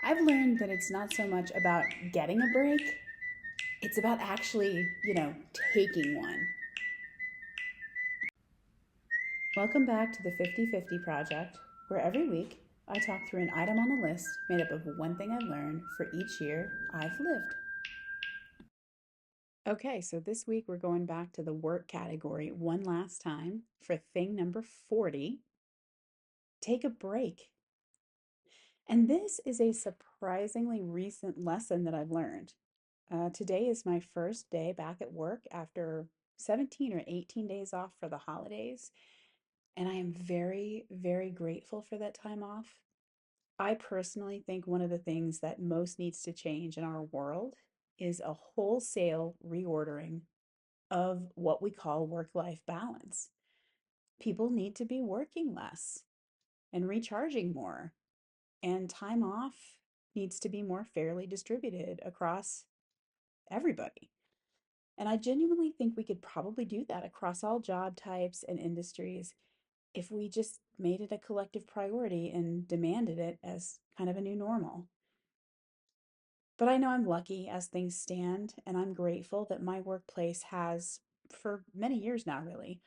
I've learned that it's not so much about getting a break, it's about actually, taking one. Welcome back to the 50/50 Project, where every week I talk through an item on a list made up of one thing I've learned for each year I've lived. Okay, so this week we're going back to the work category one last time for thing number 40, take a break. And this is a surprisingly recent lesson that I've learned. Today is my first day back at work after 17 or 18 days off for the holidays, and I am very, very grateful for that time off. I personally think one of the things that most needs to change in our world is a wholesale reordering of what we call work-life balance. People need to be working less and recharging more, and time off needs to be more fairly distributed across everybody. And I genuinely think we could probably do that across all job types and industries if we just made it a collective priority and demanded it as kind of a new normal. But I know I'm lucky as things stand, and I'm grateful that my workplace has, for many years now, really,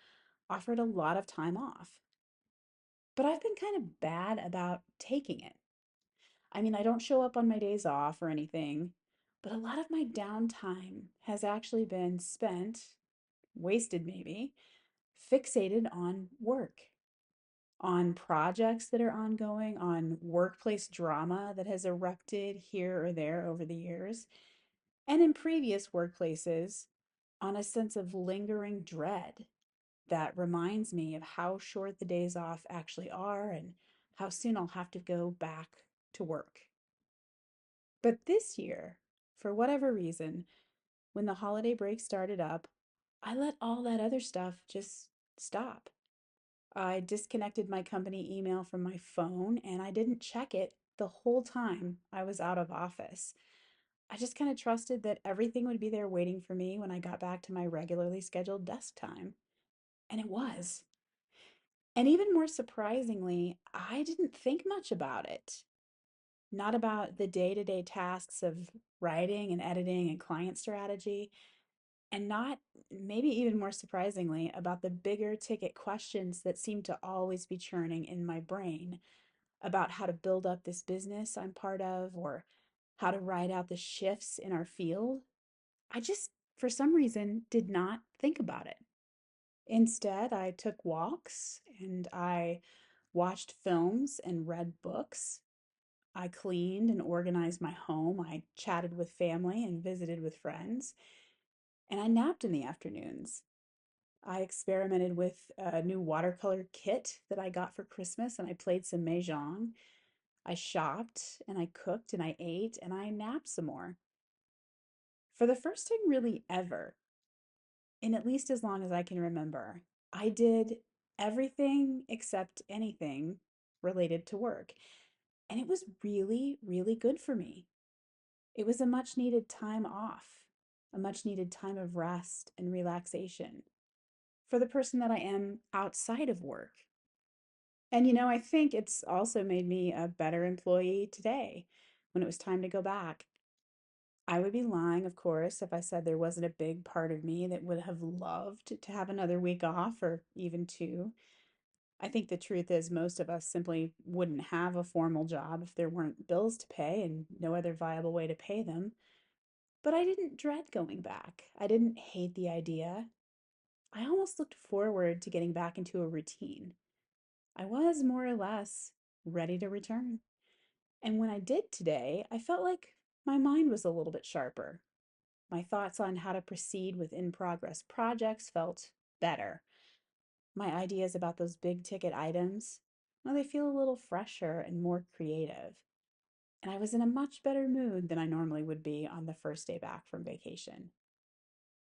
offered a lot of time off. But I've been kind of bad about taking it. I mean, I don't show up on my days off or anything, but a lot of my downtime has actually been spent, wasted maybe, fixated on work, on projects that are ongoing, on workplace drama that has erupted here or there over the years, and in previous workplaces, on a sense of lingering dread that reminds me of how short the days off actually are and how soon I'll have to go back to work. But this year, for whatever reason, when the holiday break started up, I let all that other stuff just stop. I disconnected my company email from my phone and I didn't check it the whole time I was out of office. I just kind of trusted that everything would be there waiting for me when I got back to my regularly scheduled desk time. And it was. And even more surprisingly, I didn't think much about it. Not about the day to day tasks of writing and editing and client strategy, and not, maybe even more surprisingly, about the bigger ticket questions that seem to always be churning in my brain about how to build up this business I'm part of or how to ride out the shifts in our field. I just, for some reason, did not think about it. Instead, I took walks and I watched films and read books. I cleaned and organized my home. I chatted with family and visited with friends. And I napped in the afternoons. I experimented with a new watercolor kit that I got for Christmas and I played some Mahjong. I shopped and I cooked and I ate and I napped some more. For the first time, really ever, in at least as long as I can remember, I did everything except anything related to work. And it was really, really good for me. It was a much needed time off, a much needed time of rest and relaxation for the person that I am outside of work. And I think it's also made me a better employee today when it was time to go back. I would be lying, of course, if I said there wasn't a big part of me that would have loved to have another week off or even two. I think the truth is, most of us simply wouldn't have a formal job if there weren't bills to pay and no other viable way to pay them. But I didn't dread going back. I didn't hate the idea. I almost looked forward to getting back into a routine. I was more or less ready to return. And when I did today, I felt like my mind was a little bit sharper. My thoughts on how to proceed with in progress projects felt better. My ideas about those big ticket items, well, they feel a little fresher and more creative. And I was in a much better mood than I normally would be on the first day back from vacation.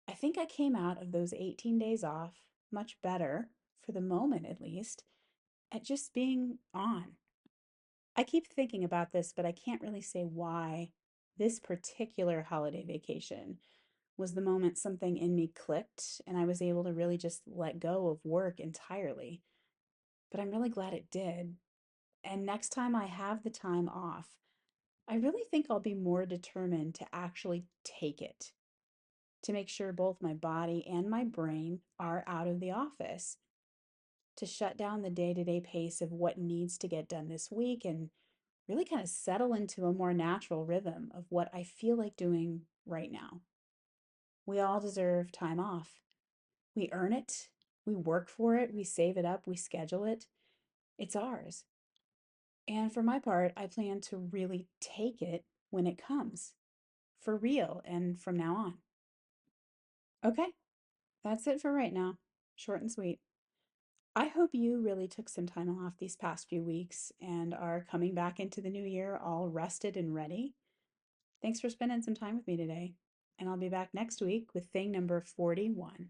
I think I came out of those 18 days off much better, for the moment at least, at just being on. I keep thinking about this, but I can't really say why this particular holiday vacation was the moment something in me clicked and I was able to really just let go of work entirely. But I'm really glad it did. And next time I have the time off, I really think I'll be more determined to actually take it, to make sure both my body and my brain are out of the office, to shut down the day to day pace of what needs to get done this week and really kind of settle into a more natural rhythm of what I feel like doing right now. We all deserve time off. We earn it, we work for it, we save it up, we schedule it. It's ours. And for my part, I plan to really take it when it comes, for real, and from now on. Okay, that's it for right now. Short and sweet. I hope you really took some time off these past few weeks and are coming back into the new year all rested and ready. Thanks for spending some time with me today, and I'll be back next week with thing number 41.